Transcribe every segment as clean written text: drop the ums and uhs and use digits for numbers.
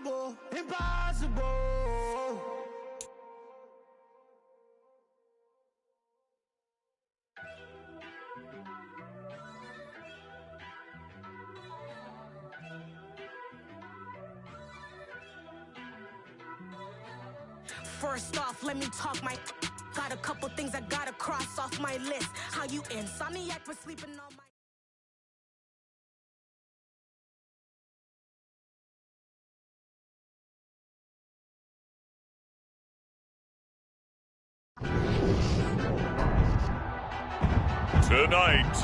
impossible, impossible. First off, let me talk my. Got a couple things I gotta cross off my list. How you insomniac for sleeping on my. Tonight,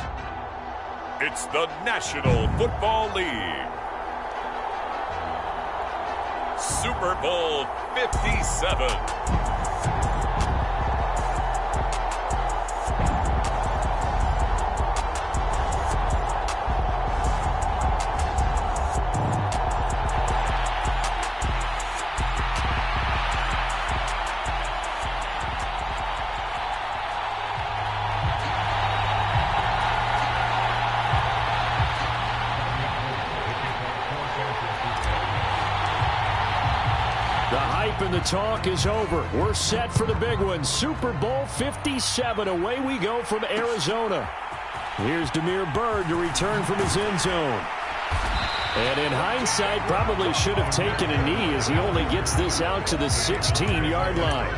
it's the National Football League. Super Bowl 57. And the talk is over. We're set for the big one. Super Bowl 57. Away we go from Arizona. Here's Damiere Byrd to return from his end zone. And in hindsight, probably should have taken a knee as he only gets this out to the 16-yard line.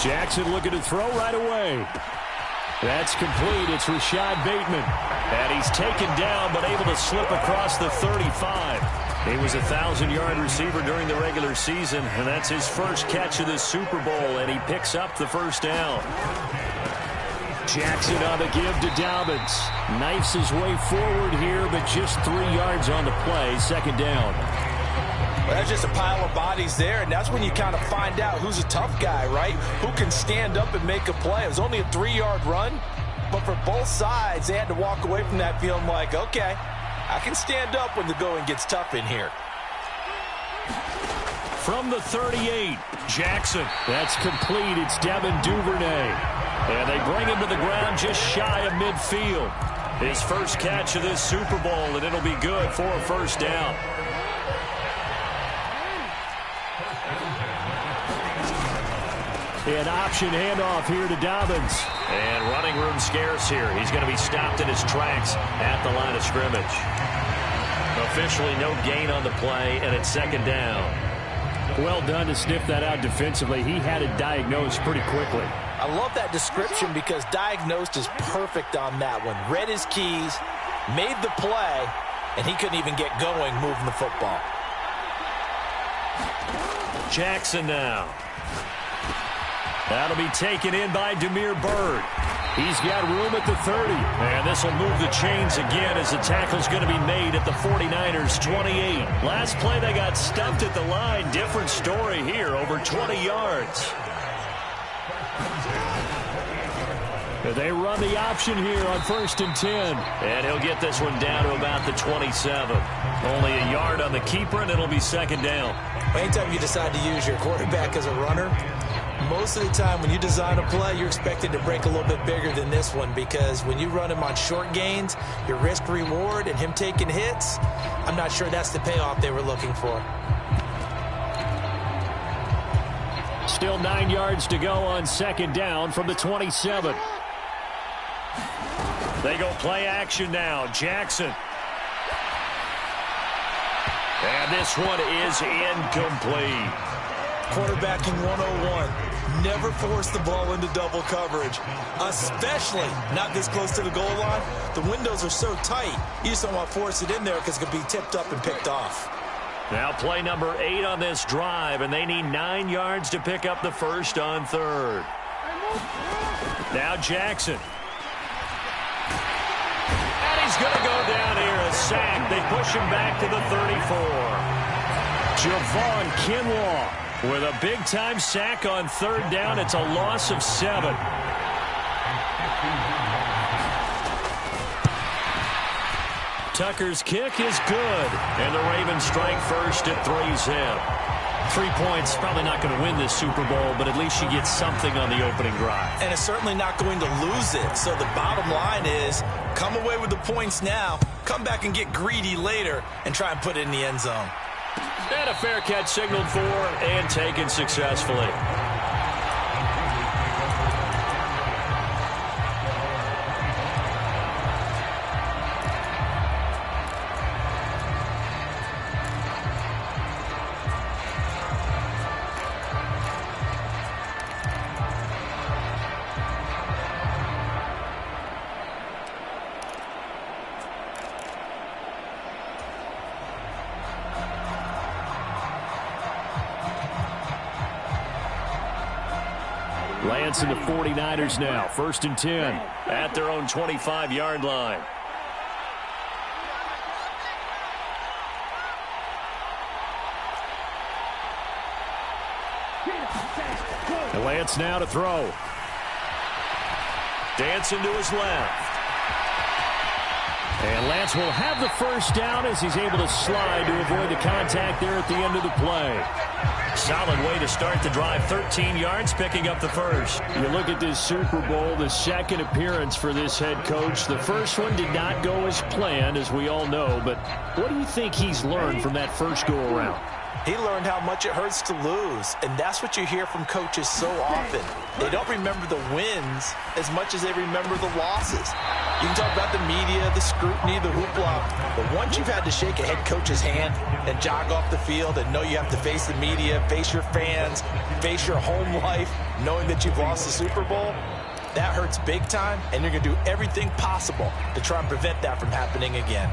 Jackson looking to throw right away. That's complete. It's Rashad Bateman. And he's taken down but able to slip across the 35. He was a 1,000-yard receiver during the regular season, and that's his first catch of this Super Bowl, and he picks up the first down. Jackson on the give to Dobbins. Knifes his way forward here, but just 3 yards on the play. Second down. Well, there's just a pile of bodies there, and that's when you kind of find out who's a tough guy, right? Who can stand up and make a play. It was only a 3-yard run, but for both sides, they had to walk away from that feeling like, okay, I can stand up when the going gets tough in here. From the 38, Jackson. That's complete. It's Devin Duvernay. And they bring him to the ground just shy of midfield. His first catch of this Super Bowl, and it'll be good for a first down. An option handoff here to Dobbins. And running room scarce here. He's going to be stopped in his tracks at the line of scrimmage. Officially no gain on the play, and it's second down. Well done to sniff that out defensively. He had it diagnosed pretty quickly. I love that description because diagnosed is perfect on that one. Read his keys, made the play, and he couldn't even get going moving the football. Jackson now. That'll be taken in by Damiere Byrd. He's got room at the 30. And this will move the chains again as the tackle's going to be made at the 49ers' 28. Last play they got stuffed at the line. Different story here, over 20 yards. They run the option here on 1st and 10. And he'll get this one down to about the 27. Only a yard on the keeper, and it'll be second down. Anytime you decide to use your quarterback as a runner, most of the time when you design a play, you're expected to break a little bit bigger than this one because when you run him on short gains, your risk-reward and him taking hits, I'm not sure that's the payoff they were looking for. Still 9 yards to go on second down from the 27. They go play action now. Jackson. And this one is incomplete. Quarterbacking 101. Never force the ball into double coverage, especially not this close to the goal line. The windows are so tight, you just don't want to force it in there because it could be tipped up and picked off. Now play number 8 on this drive, and they need 9 yards to pick up the first on third. Now Jackson. And he's going to go down here, a sack. They push him back to the 34. Javon Kinlaw with a big-time sack on third down. It's a loss of 7. Tucker's kick is good. And the Ravens strike first at 3-zip. 3 points, probably not going to win this Super Bowl, but at least you get something on the opening drive. And it's certainly not going to lose it. So the bottom line is, come away with the points now, come back and get greedy later, and try and put it in the end zone. And a fair catch signaled for and taken successfully. Lance and the 49ers now. 1st and 10 at their own 25-yard line. And Lance now to throw. Dancing to his left. And Lance will have the first down as he's able to slide to avoid the contact there at the end of the play. Solid way to start the drive. 13 yards, picking up the first. You look at this Super Bowl, the second appearance for this head coach. The first one did not go as planned, as we all know. But what do you think he's learned from that first go-around? He learned how much it hurts to lose, and that's what you hear from coaches so often. They don't remember the wins as much as they remember the losses. You can talk about the media, the scrutiny, the hoopla, but once you've had to shake a head coach's hand and jog off the field and know you have to face the media, face your fans, face your home life, knowing that you've lost the Super Bowl, that hurts big time, and you're going to do everything possible to try and prevent that from happening again.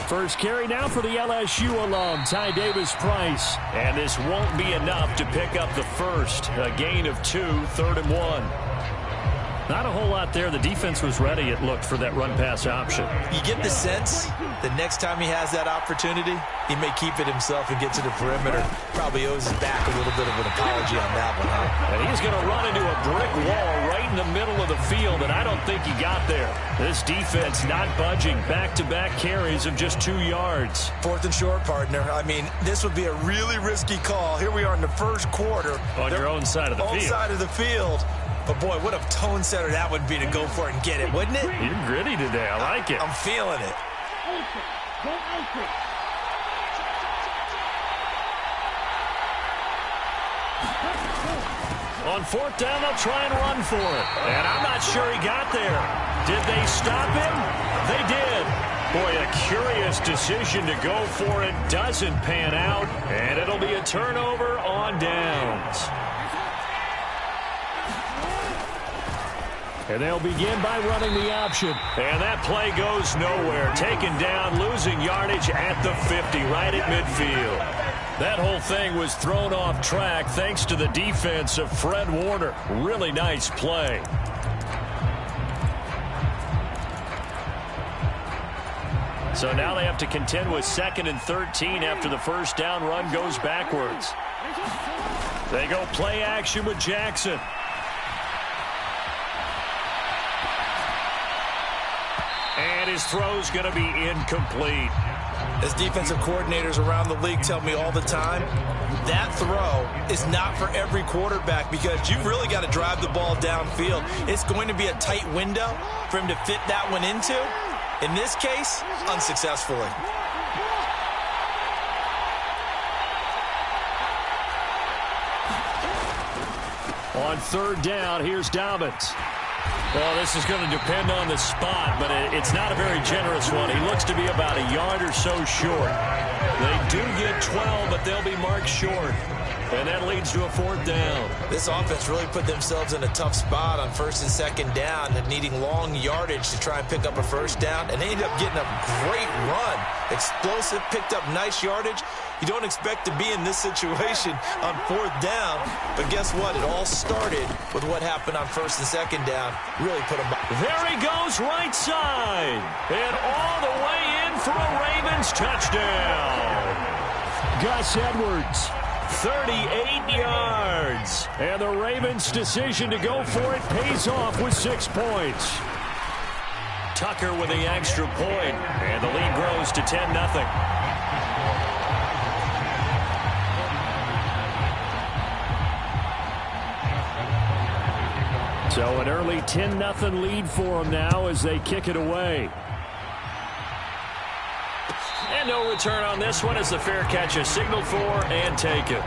First carry now for the LSU alum, Ty Davis-Price. And this won't be enough to pick up the first. A gain of 2, 3rd and 1. Not a whole lot there. The defense was ready, it looked, for that run-pass option. You get the sense the next time he has that opportunity, he may keep it himself and get to the perimeter. Probably owes his back a little bit of an apology on that one, huh? And he's going to run into a brick wall right in the middle of the field, and I don't think he got there. This defense not budging. Back-to-back carries of just 2 yards. 4th and short, partner. I mean, this would be a really risky call. Here we are in the first quarter. On your own side of the field. Own side of the field. But, boy, what a tone setter that would be to go for it and get it, wouldn't it? You're gritty today. I like it. I'm feeling it. On 4th down, they'll try and run for it. And I'm not sure he got there. Did they stop him? They did. Boy, a curious decision to go for it. Doesn't pan out. And it'll be a turnover on downs. And they'll begin by running the option. And that play goes nowhere. Taken down, losing yardage at the 50, right at midfield. That whole thing was thrown off track thanks to the defense of Fred Warner. Really nice play. So now they have to contend with 2nd and 13 after the first down run goes backwards. They go play action with Jackson. And his throw's going to be incomplete. As defensive coordinators around the league tell me all the time, that throw is not for every quarterback because you've really got to drive the ball downfield. It's going to be a tight window for him to fit that one into. In this case, unsuccessfully. On 3rd down, here's Dobbins. Well, this is going to depend on the spot, but it's not a very generous one. He looks to be about a yard or so short. They do get 12, but they'll be marked short. And that leads to a 4th down. This offense really put themselves in a tough spot on 1st and 2nd down and needing long yardage to try and pick up a first down. And they ended up getting a great run. Explosive, picked up nice yardage. You don't expect to be in this situation on 4th down. But guess what? It all started with what happened on 1st and 2nd down. Really put them back. There he goes, right side. And all the way in. in for a Ravens touchdown. Gus Edwards. 38 yards. And the Ravens' decision to go for it pays off with 6 points. Tucker with the extra point, and the lead grows to 10-0. So an early 10-0 lead for them now as they kick it away. And no return on this one as the fair catch is signaled for and taken.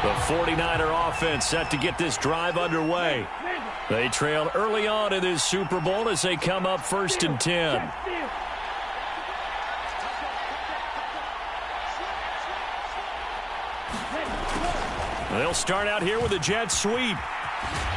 The 49er offense set to get this drive underway. They trailed early on in this Super Bowl as they come up 1st and 10. They'll start out here with a jet sweep.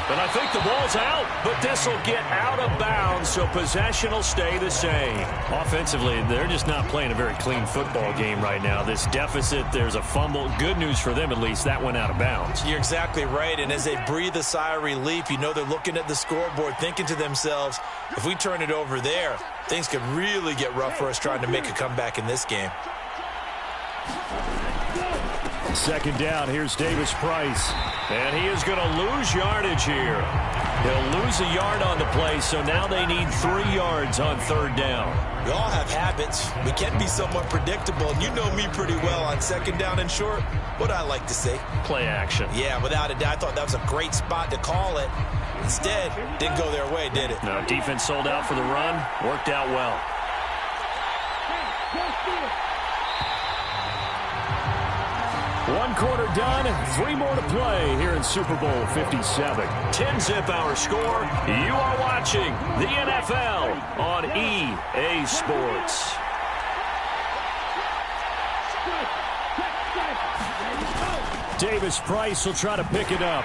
But I think the ball's out, but this will get out of bounds, so possession will stay the same. Offensively, they're just not playing a very clean football game right now. This deficit, there's a fumble. Good news for them, at least, that went out of bounds. You're exactly right, and as they breathe a sigh of relief, you know they're looking at the scoreboard, thinking to themselves, if we turn it over there, things could really get rough for us trying to make a comeback in this game. 2nd down, here's Davis Price. And he is going to lose yardage here. He'll lose a yard on the play, so now they need 3 yards on 3rd down. We all have habits. We can be somewhat predictable, and you know me pretty well on 2nd down and short. What I like to say? Play action. Yeah, without a doubt. I thought that was a great spot to call it. Instead, didn't go their way, did it? No, defense sold out for the run. Worked out well. One quarter done, 3 more to play here in Super Bowl 57. 10-zip our score. You are watching the NFL on EA Sports. Davis Price will try to pick it up.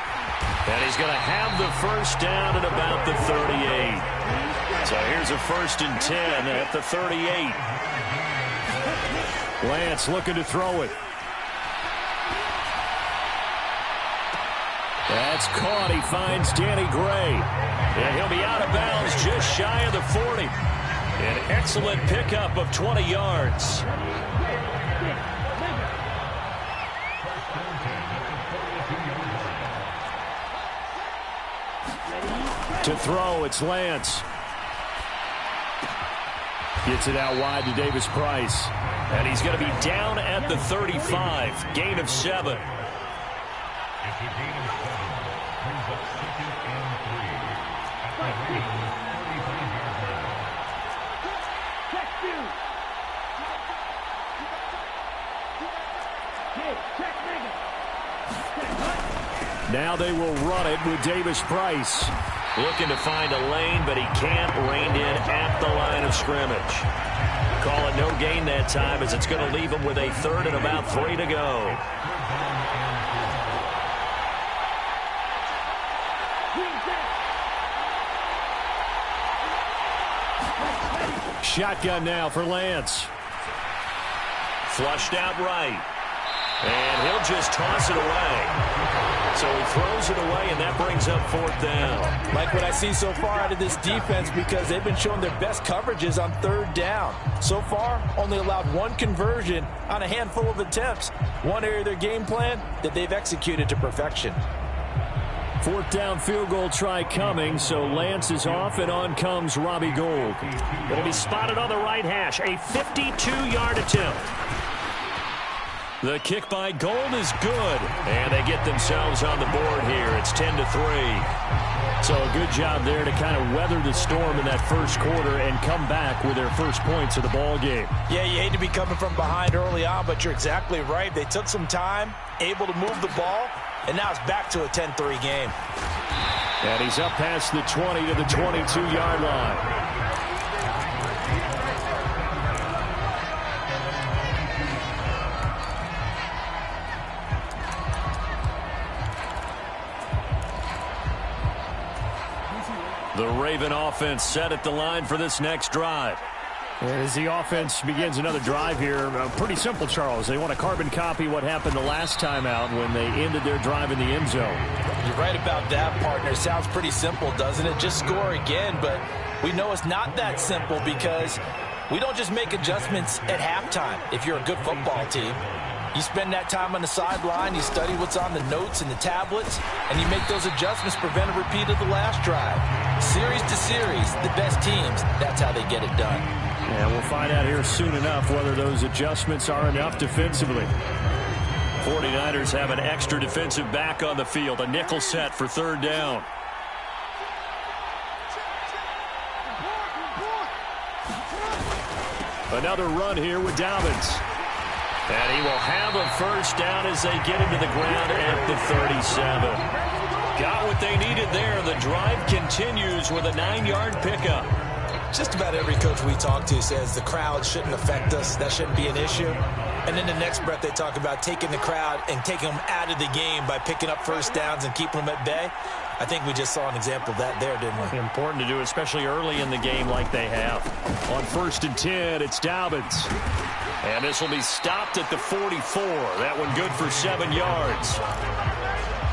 And he's going to have the 1st down at about the 38. So here's a 1st and 10 at the 38. Lance looking to throw it. That's caught. He finds Danny Gray. And he'll be out of bounds just shy of the 40. An excellent pickup of 20 yards. To throw, it's Lance. Gets it out wide to Davis Price. And he's going to be down at the 35. Gain of 7. Now they will run it with Davis Price. Looking to find a lane, but he can't. Reined in at the line of scrimmage. Call it no gain that time as it's going to leave him with a 3rd and about 3 to go. Shotgun now for Lance. Flushed out right. And he'll just toss it away. So he throws it away, and that brings up 4th down. Like what I see so far out of this defense because they've been showing their best coverages on 3rd down. So far, only allowed 1 conversion on a handful of attempts. One area of their game plan that they've executed to perfection. 4th down field goal try coming, so Lance is off, and on comes Robbie Gould. It'll be spotted on the right hash. A 52-yard attempt. The kick by Gould is good, and they get themselves on the board here. It's 10-3. So a good job there to kind of weather the storm in that 1st quarter and come back with their 1st points of the ball game. Yeah, you hate to be coming from behind early on, but you're exactly right. They took some time, able to move the ball, and now it's back to a 10-3 game. And he's up past the 20 to the 22-yard line. The Raven offense set at the line for this next drive. As the offense begins another drive here, pretty simple, Charles. They want to carbon copy what happened the last time out when they ended their drive in the end zone. You're right about that, partner. Sounds pretty simple, doesn't it? Just score again, but we know it's not that simple because we don't just make adjustments at halftime if you're a good football team. You spend that time on the sideline, you study what's on the notes and the tablets, and you make those adjustments, prevent a repeat of the last drive. Series to series, the best teams, that's how they get it done. Yeah, we'll find out here soon enough whether those adjustments are enough defensively. 49ers have an extra defensive back on the field, a nickel set for third down. Another run here with Dobbins. And he will have a first down as they get him to the ground at the 37. Got what they needed there. The drive continues with a 9-yard pickup. Just about every coach we talk to says the crowd shouldn't affect us. That shouldn't be an issue. And in the next breath, they talk about taking the crowd and taking them out of the game by picking up first downs and keeping them at bay. I think we just saw an example of that there, didn't we? Important to do, especially early in the game like they have. On 1st and 10, it's Dobbins. And this will be stopped at the 44. That one good for 7 yards.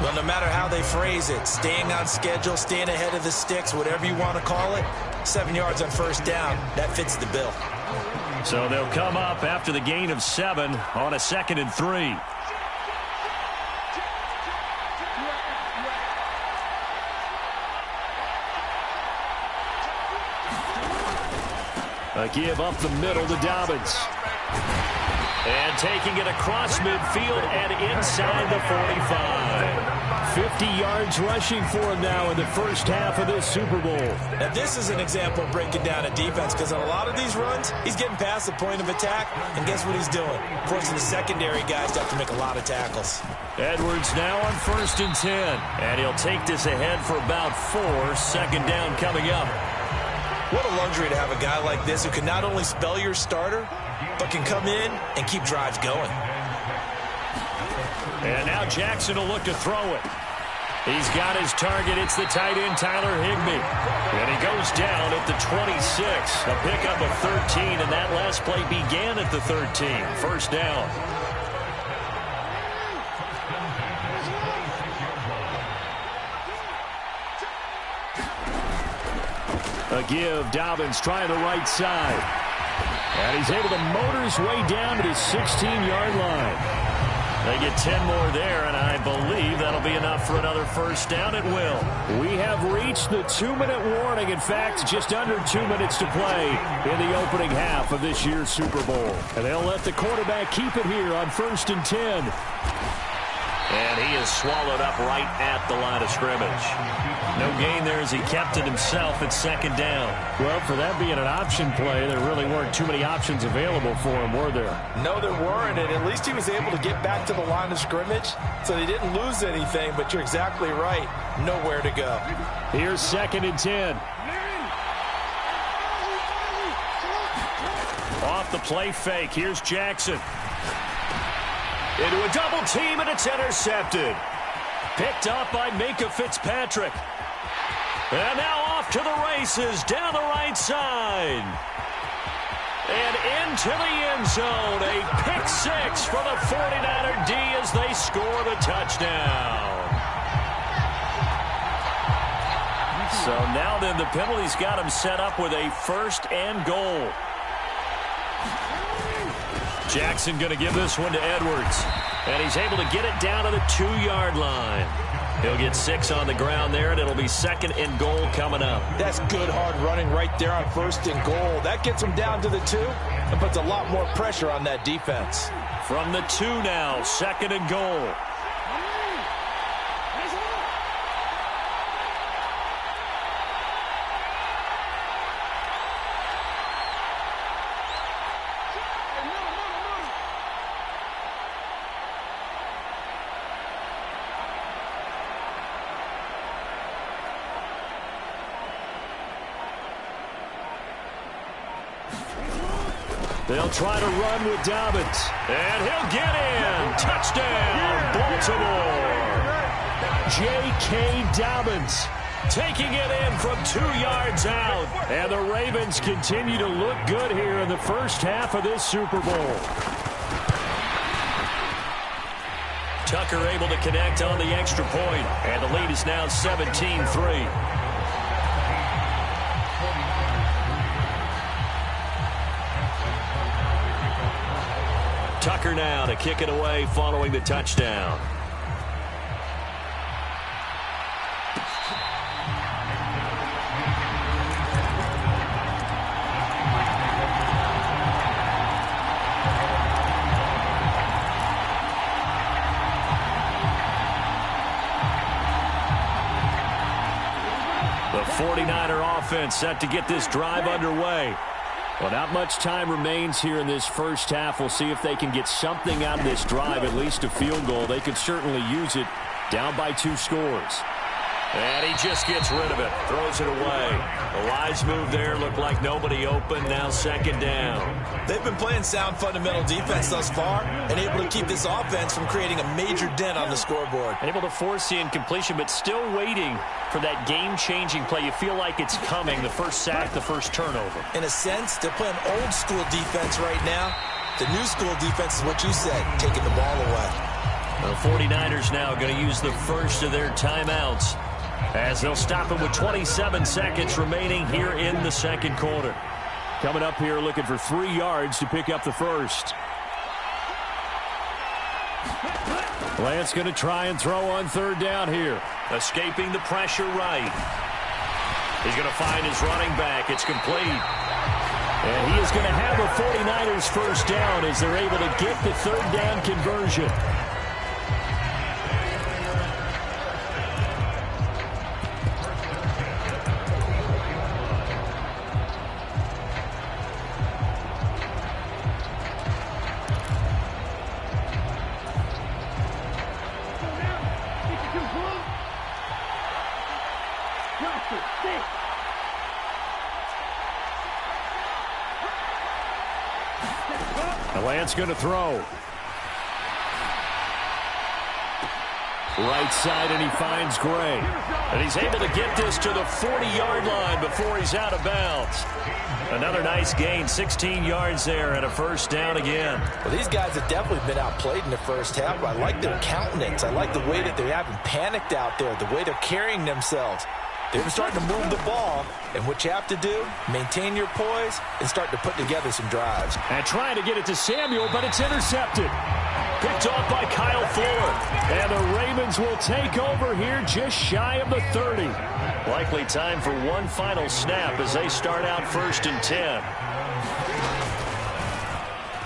Well, no matter how they phrase it, staying on schedule, staying ahead of the sticks, whatever you want to call it, 7 yards on first down, that fits the bill. So they'll come up after the gain of 7 on a 2nd and 3. A give up the middle to Dobbins. And taking it across midfield and inside the 45. 50 yards rushing for him now in the first half of this Super Bowl. Now, this is an example of breaking down a defense because on a lot of these runs, he's getting past the point of attack, and guess what he's doing? Forcing the secondary guys to have to make a lot of tackles. Edwards now on 1st and 10. And he'll take this ahead for about 4. 2nd down coming up. What a luxury to have a guy like this who can not only spell your starter, but can come in and keep drives going. And now Jackson will look to throw it. He's got his target. It's the tight end, Tyler Higbee. And he goes down at the 26. A pickup of 13, and that last play began at the 13. First down. A give, Dobbins trying the right side. And he's able to motor his way down to the 16-yard line. They get 10 more there, and I believe that'll be enough for another first down. It will. We have reached the 2-minute warning. In fact, just under 2 minutes to play in the opening half of this year's Super Bowl. And they'll let the quarterback keep it here on 1st and 10. And he is swallowed up right at the line of scrimmage. No gain there as he kept it himself at 2nd down. Well, for that being an option play, there really weren't too many options available for him, were there? No, there weren't, and at least he was able to get back to the line of scrimmage, so they didn't lose anything, but you're exactly right. Nowhere to go. Here's 2nd and 10. Off the play fake, here's Jackson. Into a double team, and it's intercepted. Picked up by Minkah Fitzpatrick. And now off to the races, down the right side. And into the end zone, a pick 6 for the 49er D as they score the touchdown. So now then the penalty's got him set up with a 1st and goal. Jackson going to give this one to Edwards. And he's able to get it down to the 2-yard line. He'll get 6 on the ground there, and it'll be 2nd and goal coming up. That's good hard running right there on 1st and goal. That gets him down to the 2 and puts a lot more pressure on that defense. From the 2 now, 2nd and goal. They'll try to run with Dobbins. And he'll get in. Touchdown, Baltimore. J.K. Dobbins taking it in from 2 yards out. And the Ravens continue to look good here in the first half of this Super Bowl. Tucker able to connect on the extra point, and the lead is now 17-3. Tucker now to kick it away following the touchdown. The 49er offense set to get this drive underway. Well, not much time remains here in this first half. We'll see if they can get something out of this drive, at least a field goal. They could certainly use it, down by 2 scores. And he just gets rid of it, throws it away. The lines move there, look like nobody open, now second down. They've been playing sound fundamental defense thus far and able to keep this offense from creating a major dent on the scoreboard. Able to force the incompletion, but still waiting for that game-changing play. You feel like it's coming, the first sack, the first turnover. In a sense, they're playing old-school defense right now. The new school defense is what you said, taking the ball away. The 49ers now going to use the first of their timeouts, as they'll stop it with 27 seconds remaining here in the second quarter. Coming up here looking for 3 yards to pick up the first. Lance going to try and throw on third down here. Escaping the pressure right. He's going to find his running back. It's complete. And he is going to have the 49ers first down as they're able to get the third down conversion. Lance going to throw. Right side, and he finds Gray. And he's able to get this to the 40-yard line before he's out of bounds. Another nice gain, 16 yards there, and a first down again. Well, these guys have definitely been outplayed in the first half, but I like their countenance. I like the way that they haven't panicked out there, the way they're carrying themselves. They've been starting to move the ball, and what you have to do, maintain your poise and start to put together some drives. And trying to get it to Samuel, but it's intercepted. Picked off by Kyle Fuller. And the Ravens will take over here just shy of the 30. Likely time for one final snap as they start out 1st and 10.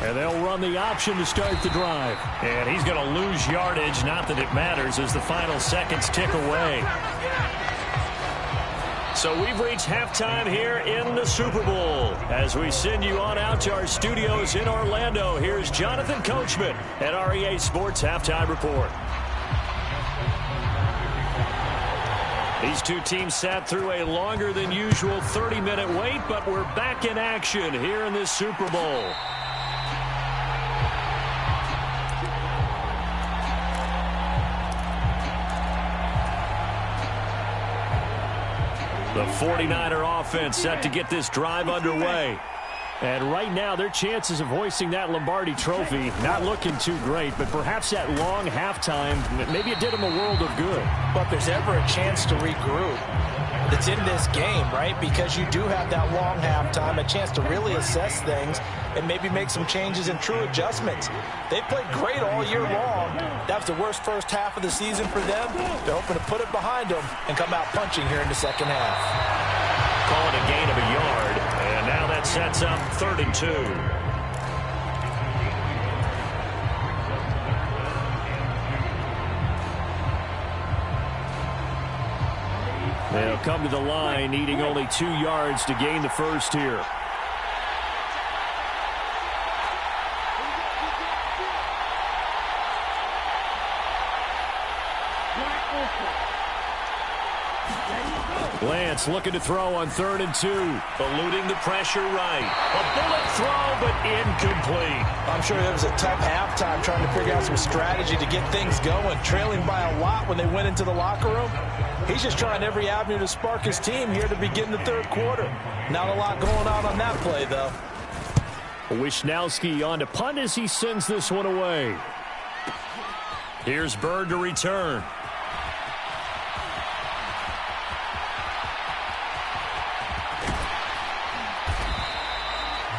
And they'll run the option to start the drive. And he's going to lose yardage, not that it matters, as the final seconds tick away. So we've reached halftime here in the Super Bowl. As we send you on out to our studios in Orlando, here's Jonathan Coachman at REA Sports Halftime Report. These two teams sat through a longer than usual 30-minute wait, but we're back in action here in this Super Bowl. The 49er offense set to get this drive underway. And right now, their chances of hoisting that Lombardi trophy not looking too great, but perhaps that long halftime, maybe it did them a world of good. But if there's ever a chance to regroup, it's in this game, right? Because you do have that long halftime, a chance to really assess things and maybe make some changes and true adjustments. They played great all year long. That was the worst first half of the season for them. They're hoping to put it behind them and come out punching here in the second half. Call it a gain of a yard, and now that sets up 3rd and 2. They'll come to the line, needing only 2 yards to gain the first here. Lance looking to throw on 3rd and 2. Eluding the pressure right. A bullet throw, but incomplete. I'm sure it was a tough halftime trying to figure out some strategy to get things going, trailing by a lot when they went into the locker room. He's just trying every avenue to spark his team here to begin the 3rd quarter. Not a lot going on that play, though. Wishnowski on to punt as he sends this one away. Here's Byrd to return.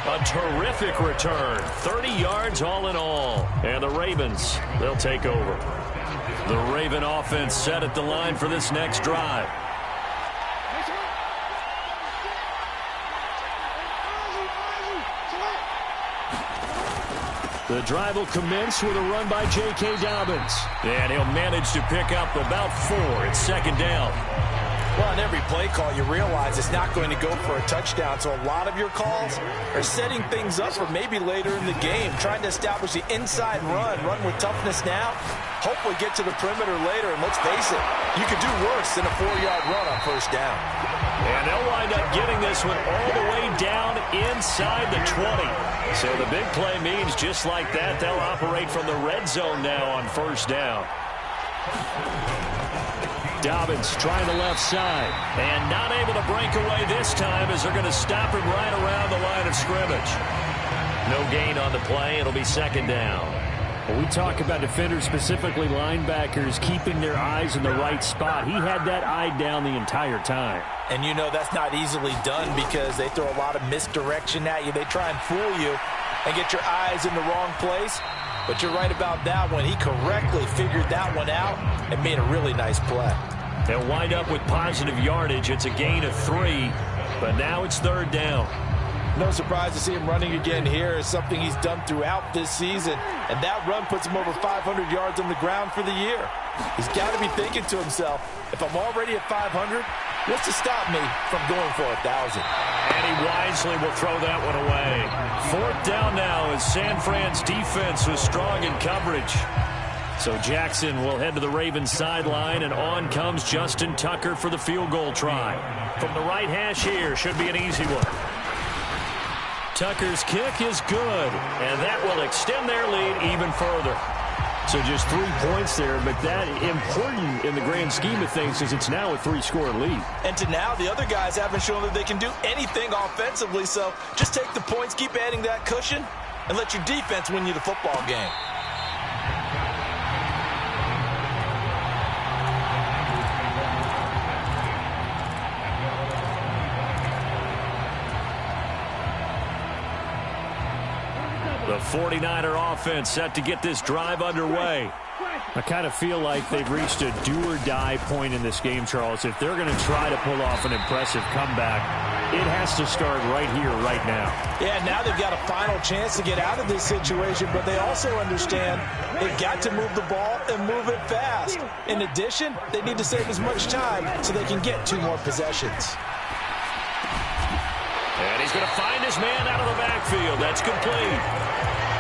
A terrific return. 30 yards all in all. And the Ravens, they'll take over. The Raven offense set at the line for this next drive. The drive will commence with a run by J.K. Dobbins. And he'll manage to pick up about 4 at second down. Well, on every play call, you realize it's not going to go for a touchdown. So a lot of your calls are setting things up for maybe later in the game, trying to establish the inside run with toughness now, hopefully get to the perimeter later. And let's face it, you could do worse than a 4-yard run on first down. And they'll wind up getting this one all the way down inside the 20. So the big play means just like that, they'll operate from the red zone now on first down. Dobbins trying the left side. And not able to break away this time as they're going to stop him right around the line of scrimmage. No gain on the play. It'll be second down. When we talk about defenders, specifically linebackers, keeping their eyes in the right spot, he had that eye down the entire time. And you know that's not easily done because they throw a lot of misdirection at you. They try and fool you and get your eyes in the wrong place. But you're right about that one. He correctly figured that one out and made a really nice play. They'll wind up with positive yardage. It's a gain of 3, but now it's third down. No surprise to see him running again here. It's something he's done throughout this season. And that run puts him over 500 yards on the ground for the year. He's got to be thinking to himself, if I'm already at 500, what's to stop me from going for 1,000? And he wisely will throw that one away. Fourth down now as San Fran's defense was strong in coverage. So Jackson will head to the Ravens sideline, and on comes Justin Tucker for the field goal try. From the right hash here, should be an easy one. Tucker's kick is good, and that will extend their lead even further. So just 3 points there, but that important in the grand scheme of things is it's now a 3-score lead. And to now, the other guys haven't shown that they can do anything offensively, so just take the points, keep adding that cushion, and let your defense win you the football game. The 49er offense set to get this drive underway. I kind of feel like they've reached a do-or-die point in this game, Charles. If they're going to try to pull off an impressive comeback, it has to start right here, right now. Yeah, now they've got a final chance to get out of this situation, but they also understand they've got to move the ball and move it fast. In addition, they need to save as much time so they can get 2 more possessions. And he's going to find his man out of the backfield. That's complete.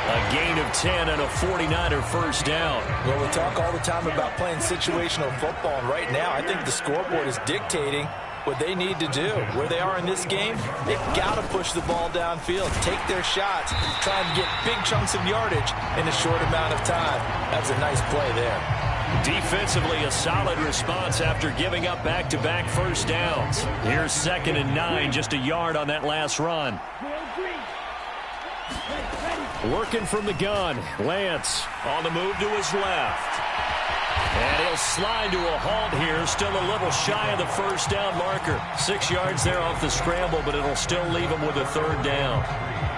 A gain of 10 and a 49er first down. Well, we talk all the time about playing situational football, and right now I think the scoreboard is dictating what they need to do. Where they are in this game, they've got to push the ball downfield, take their shots, try and get big chunks of yardage in a short amount of time. That's a nice play there. Defensively, a solid response after giving up back-to-back first downs. Here's 2nd and 9, just a yard on that last run. Working from the gun, Lance on the move to his left. And he'll slide to a halt here, still a little shy of the first down marker. 6 yards there off the scramble, but it'll still leave him with a third down.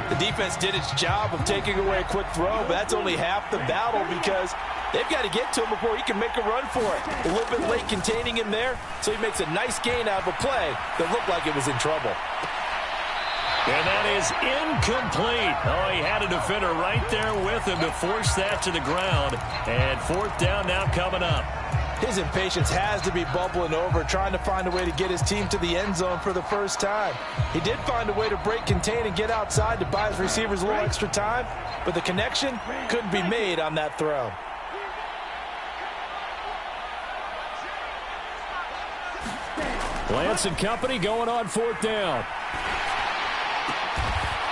The defense did its job of taking away a quick throw, but that's only half the battle because they've got to get to him before he can make a run for it. A little bit late containing him there, so he makes a nice gain out of a play that looked like it was in trouble. And that is incomplete. Oh, he had a defender right there with him to force that to the ground. And fourth down now coming up. His impatience has to be bubbling over, trying to find a way to get his team to the end zone for the first time. He did find a way to break, contain, and get outside to buy his receivers a little extra time, but the connection couldn't be made on that throw. Lance and company going on fourth down.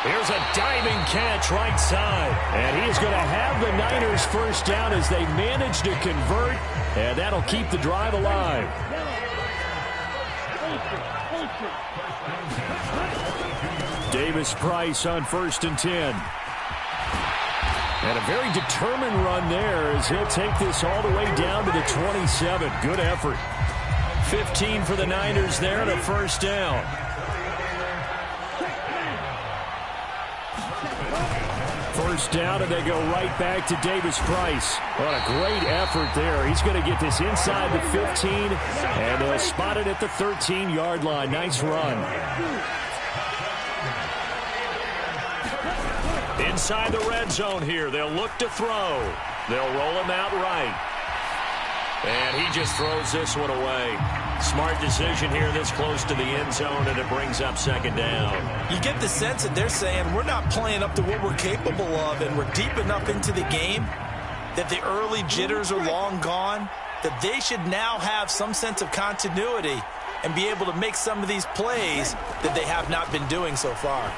Here's a diving catch right side. And he's going to have the Niners first down as they manage to convert. And that'll keep the drive alive. Davis Price on 1st and 10. And a very determined run there as he'll take this all the way down to the 27. Good effort. 15 for the Niners there and a first down. First down, and they go right back to Davis-Price. What a great effort there. He's going to get this inside the 15, and they'll spot it at the 13-yard line. Nice run. Inside the red zone here. They'll look to throw. They'll roll him out right. And he just throws this one away. Smart decision here this close to the end zone, and it brings up second down. You get the sense that they're saying we're not playing up to what we're capable of, and we're deep enough into the game that the early jitters are long gone, that they should now have some sense of continuity and be able to make some of these plays that they have not been doing so far.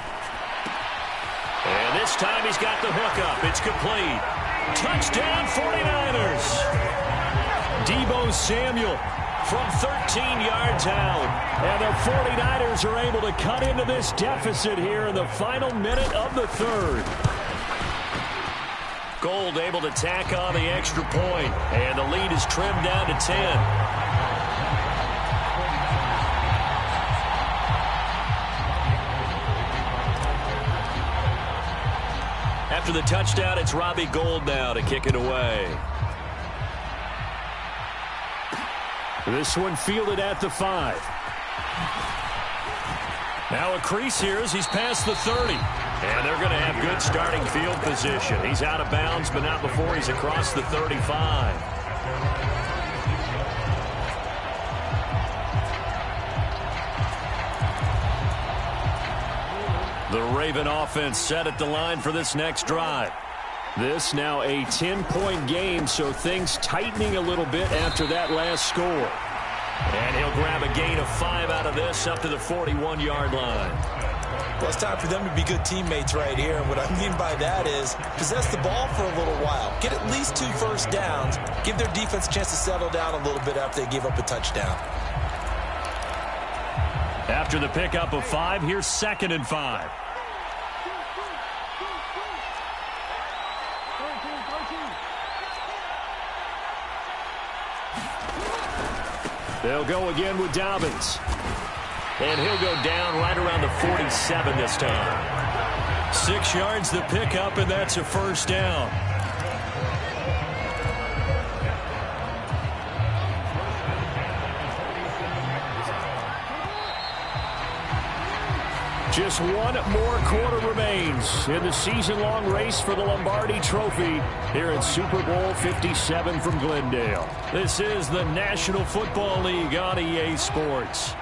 And this time he's got the hook up. It's complete. Touchdown 49ers. Deebo Samuel from 13 yards out. And the 49ers are able to cut into this deficit here in the final minute of the third. Gold able to tack on the extra point. And the lead is trimmed down to 10. After the touchdown, it's Robbie Gould now to kick it away. This one fielded at the 5. Now a crease here as he's past the 30. And they're going to have good starting field position. He's out of bounds, but not before he's across the 35. The Raven offense set at the line for this next drive. This now a 10-point game, so things tightening a little bit after that last score. And he'll grab a gain of 5 out of this up to the 41-yard line. Well, it's time for them to be good teammates right here. And what I mean by that is possess the ball for a little while. Get at least 2 first downs. Give their defense a chance to settle down a little bit after they give up a touchdown. After the pickup of 5, here's 2nd and 5. They'll go again with Dobbins. And he'll go down right around the 47 this time. 6 yards the pickup, and that's a first down. Just one more quarter remains in the season-long race for the Lombardi Trophy here at Super Bowl 57 from Glendale. This is the National Football League on EA Sports.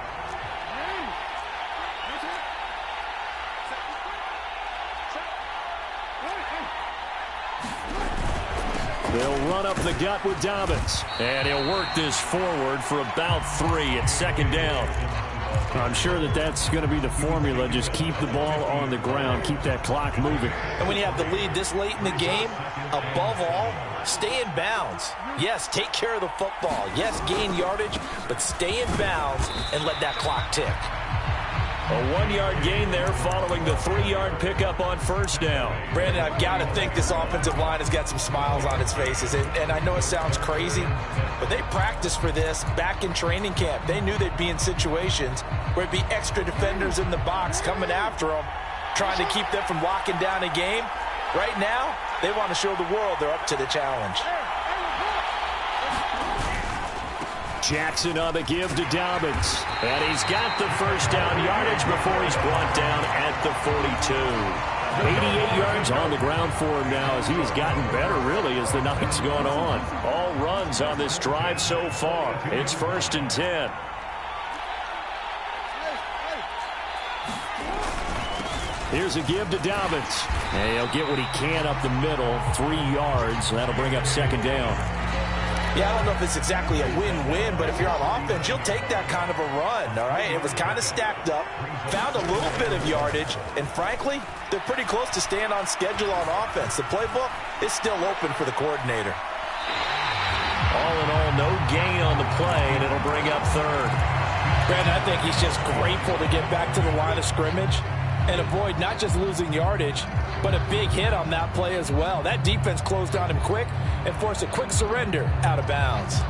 They'll run up the gut with Dobbins. And he'll work this forward for about 3 at second down. I'm sure that that's going to be the formula. Just keep the ball on the ground. Keep that clock moving. And when you have the lead this late in the game, above all, stay in bounds. Yes, take care of the football. Yes, gain yardage, but stay in bounds and let that clock tick. A 1-yard gain there following the 3-yard pickup on first down. Brandon, I've got to think this offensive line has got some smiles on its faces. And I know it sounds crazy, but they practiced for this back in training camp. They knew they'd be in situations where it'd be extra defenders in the box coming after them, trying to keep them from locking down a game. Right now, they want to show the world they're up to the challenge. Jackson on the give to Dobbins. And he's got the first down yardage before he's brought down at the 42. 88 yards on the ground for him now as he has gotten better, really, as the night's gone on. All runs on this drive so far. It's 1st and 10. Here's a give to Dobbins. And he'll get what he can up the middle, 3 yards. That'll bring up second down. Yeah, I don't know if it's exactly a win-win, but if you're on offense, you'll take that kind of a run, all right? It was kind of stacked up, found a little bit of yardage, and frankly, they're pretty close to staying on schedule on offense. The playbook is still open for the coordinator. All in all, no gain on the play, and it'll bring up 3rd. Brandon, I think he's just grateful to get back to the line of scrimmage. and avoid not just losing yardage, but a big hit on that play as well. That defense closed on him quick and forced a quick surrender out of bounds.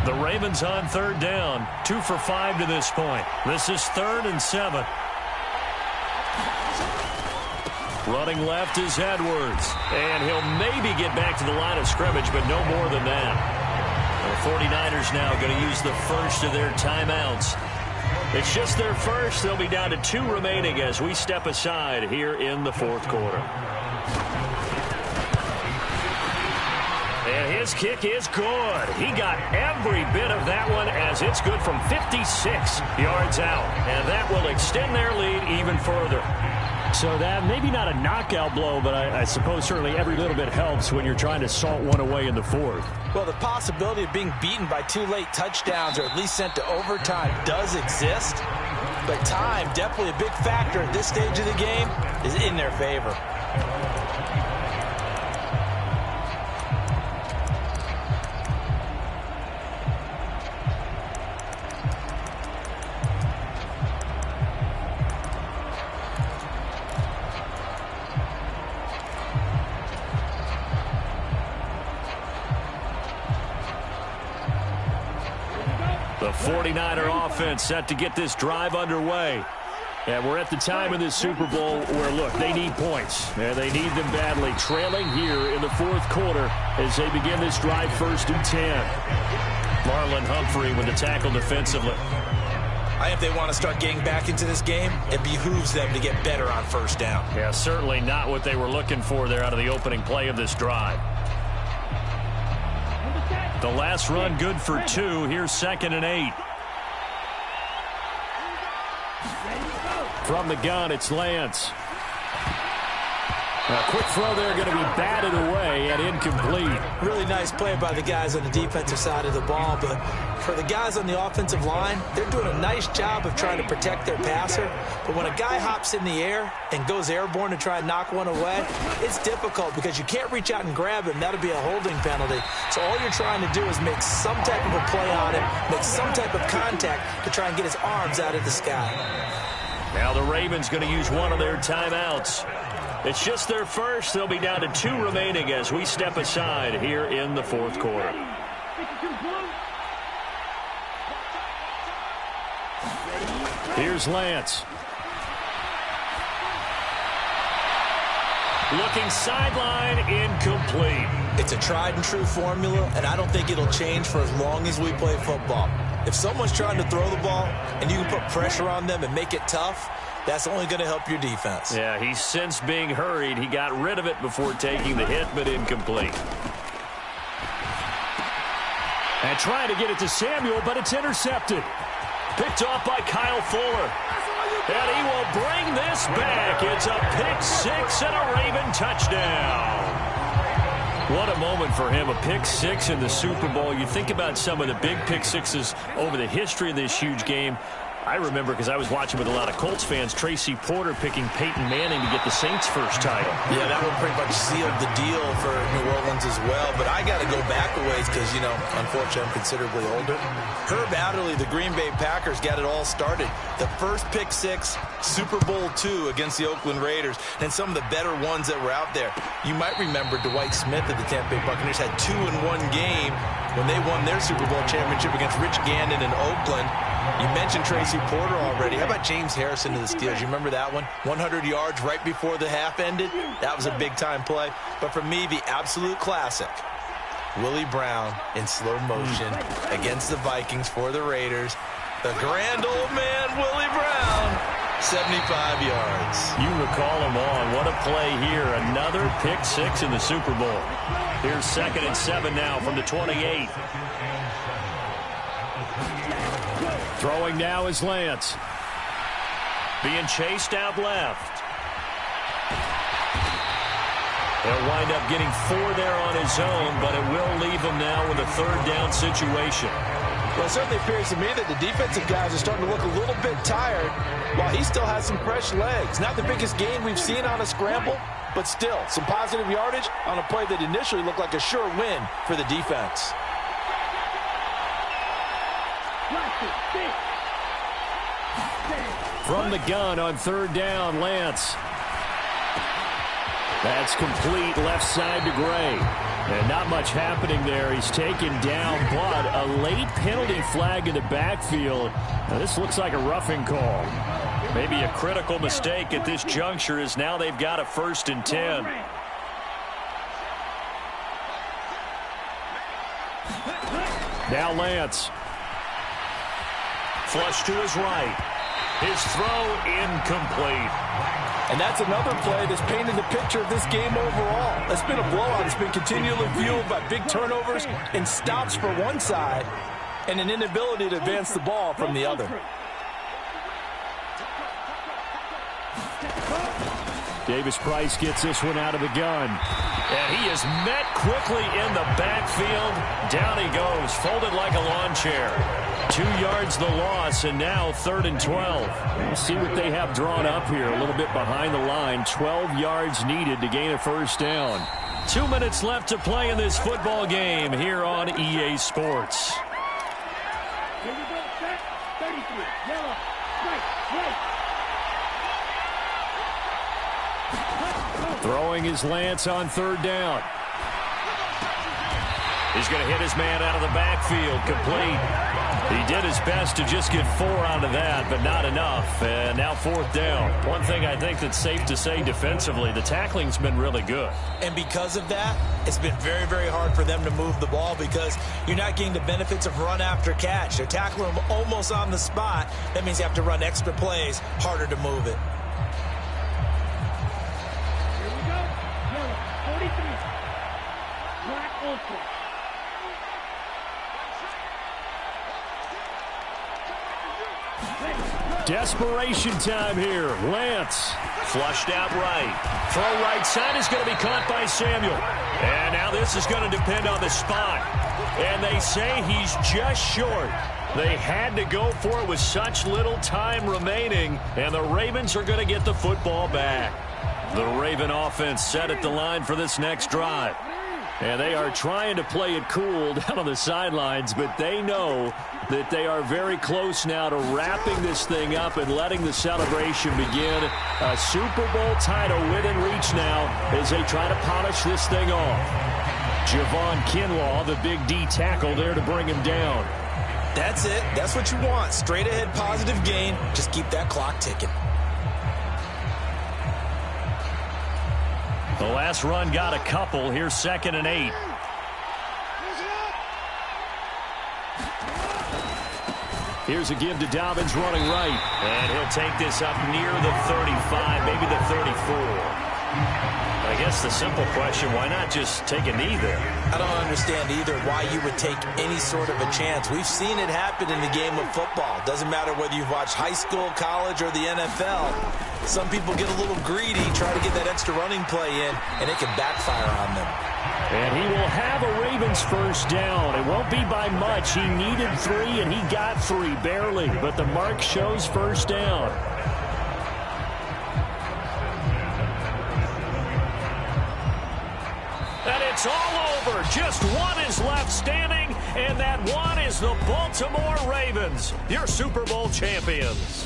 The Ravens on third down, 2 for 5 to this point. This is 3rd and 7. Running left is Edwards, and he'll maybe get back to the line of scrimmage, but no more than that. The 49ers now going to use the first of their timeouts. It's just their first. They'll be down to 2 remaining as we step aside here in the 4th quarter. And his kick is good. He got every bit of that one as it's good from 56 yards out. And that will extend their lead even further. So that maybe not a knockout blow, but I suppose certainly every little bit helps when you're trying to salt one away in the 4th. Well, the possibility of being beaten by 2 late touchdowns or at least sent to overtime does exist. But time, definitely a big factor at this stage of the game, is in their favor. The 49er offense set to get this drive underway. And we're at the time in this Super Bowl where, look, they need points. And they need them badly. Trailing here in the 4th quarter as they begin this drive 1st and 10. Marlon Humphrey with the tackle defensively. I think if they want to start getting back into this game, it behooves them to get better on 1st down. Yeah, certainly not what they were looking for there out of the opening play of this drive. The last run good for 2. Here's 2nd and 8. From the gun, it's Lance. A quick throw there going to be batted away and incomplete. Really nice play by the guys on the defensive side of the ball, but for the guys on the offensive line, they're doing a nice job of trying to protect their passer. But when a guy hops in the air and goes airborne to try and knock one away, it's difficult because you can't reach out and grab him. That'll be a holding penalty. So all you're trying to do is make some type of a play on him, make some type of contact to try and get his arms out of the sky. Now the Ravens going to use one of their timeouts. It's just their first. They'll be down to 2 remaining as we step aside here in the 4th quarter. Here's Lance. Looking sideline, incomplete. It's a tried and true formula, and I don't think it'll change for as long as we play football. If someone's trying to throw the ball and you can put pressure on them and make it tough, that's only going to help your defense. Yeah, he's since being hurried. He got rid of it before taking the hit, but incomplete. And trying to get it to Samuel, but it's intercepted. Picked off by Kyle Fuller. And he will bring this back. It's a pick 6 and a Raven touchdown. What a moment for him, a pick 6 in the Super Bowl. You think about some of the big pick 6s over the history of this huge game. I remember, because I was watching with a lot of Colts fans, Tracy Porter picking Peyton Manning to get the Saints' first title. Yeah, that one pretty much sealed the deal for New Orleans as well. But I got to go back a ways because, you know, unfortunately I'm considerably older. Herb Adderley, the Green Bay Packers, got it all started. The first pick 6, Super Bowl II against the Oakland Raiders, and some of the better ones that were out there. You might remember Dwight Smith of the Tampa Bay Buccaneers had 2 in one game when they won their Super Bowl championship against Rich Gannon in Oakland. You mentioned Tracy Porter already. How about James Harrison to the Steelers? You remember that one? 100 yards right before the half ended. That was a big-time play. But for me, the absolute classic, Willie Brown in slow motion against the Vikings for the Raiders. The grand old man, Willie Brown, 75 yards. You recall him on. What a play here. Another pick 6 in the Super Bowl. Here's 2nd and 7 now from the 28. Throwing now is Lance. Being chased out left. They'll wind up getting 4 there on his own, but it will leave him now with a 3rd down situation. Well, it certainly appears to me that the defensive guys are starting to look a little bit tired while he still has some fresh legs. Not the biggest gain we've seen on a scramble, but still some positive yardage on a play that initially looked like a sure win for the defense. From the gun on third down, Lance. That's complete left side to Gray. And not much happening there. He's taken down, but a late penalty flag in the backfield. Now, this looks like a roughing call. Maybe a critical mistake at this juncture is now they've got a 1st and 10. Now Lance. Flush to his right. His throw incomplete. And that's another play that's painted the picture of this game overall. It's been a blowout. It's been continually fueled by big turnovers and stops for one side and an inability to advance the ball from the other. Davis-Price gets this one out of the gun. And he is met quickly in the backfield. Down he goes, folded like a lawn chair. 2 yards the loss, and now 3rd and 12. We'll see what they have drawn up here. A little bit behind the line. 12 yards needed to gain a 1st down. 2 minutes left to play in this football game here on EA Sports. Here we go, set, 33, yellow, right. Throwing his Lance on 3rd down. He's going to hit his man out of the backfield, complete. He did his best to just get 4 out of that, but not enough. And now 4th down. One thing I think that's safe to say defensively, the tackling's been really good. And because of that, it's been very, very hard for them to move the ball because you're not getting the benefits of run after catch. They're tackling them almost on the spot. That means you have to run extra plays, harder to move it. Here we go, yellow, 43, black ultra. Desperation time here. Lance. Flushed out right. Throw right side is going to be caught by Samuel. And now this is going to depend on the spot. And they say he's just short. They had to go for it with such little time remaining. And the Ravens are going to get the football back. The Raven offense set at the line for this next drive. And they are trying to play it cool down on the sidelines, but they know that they are very close now to wrapping this thing up and letting the celebration begin. A Super Bowl title within reach now as they try to polish this thing off. Javon Kinlaw, the big D tackle there to bring him down. That's it. That's what you want. Straight ahead positive gain. Just keep that clock ticking. The last run got a couple. Here's 2nd and 8. Here's a give to Dobbins running right. And he'll take this up near the 35, maybe the 34. I guess the simple question, why not just take a knee there? I don't understand either why you would take any sort of a chance. We've seen it happen in the game of football. Doesn't matter whether you've watched high school, college, or the NFL. Some people get a little greedy, try to get that extra running play in, and it can backfire on them. And he will have a Ravens 1st down. It won't be by much. He needed 3, and he got 3, barely. But the mark shows 1st down. And it's all over. Just one is left standing, and that one is the Baltimore Ravens, your Super Bowl champions.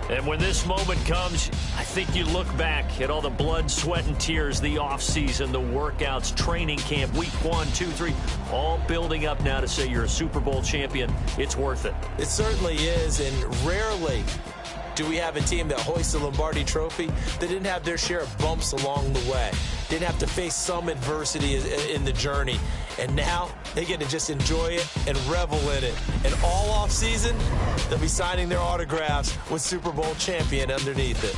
And when this moment comes, I think you look back at all the blood, sweat, and tears, the offseason, the workouts, training camp, week 1, 2, 3, all building up now to say you're a Super Bowl champion. It's worth it. It certainly is, and rarely do we have a team that hoists the Lombardi Trophy that didn't have their share of bumps along the way, didn't have to face some adversity in the journey, and now they get to just enjoy it and revel in it. And all offseason, they'll be signing their autographs with Super Bowl champion underneath it.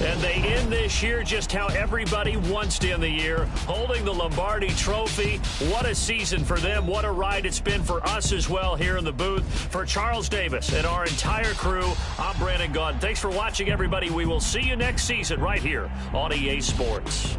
And they end this year just how everybody wants to end the year, holding the Lombardi Trophy. What a season for them. What a ride it's been for us as well here in the booth. For Charles Davis and our entire crew, I'm Brandon Gaudin. Thanks for watching, everybody. We will see you next season right here on EA Sports.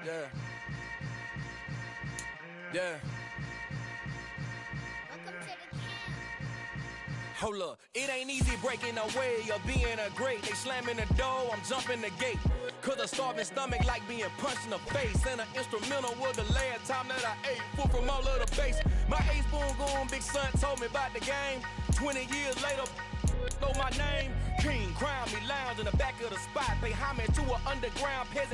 Yeah. Yeah. Hold up, it ain't easy breaking away or being a great. They slamming the door, I'm jumping the gate. Cause a starving stomach like being punched in the face. And an instrumental was the last time that I ate. Food from all of the base. My ace spoon going, big son told me about the game. 20 years later, know my name. King, crown me, lounge in the back of the spot. Pay homage to an underground peasant.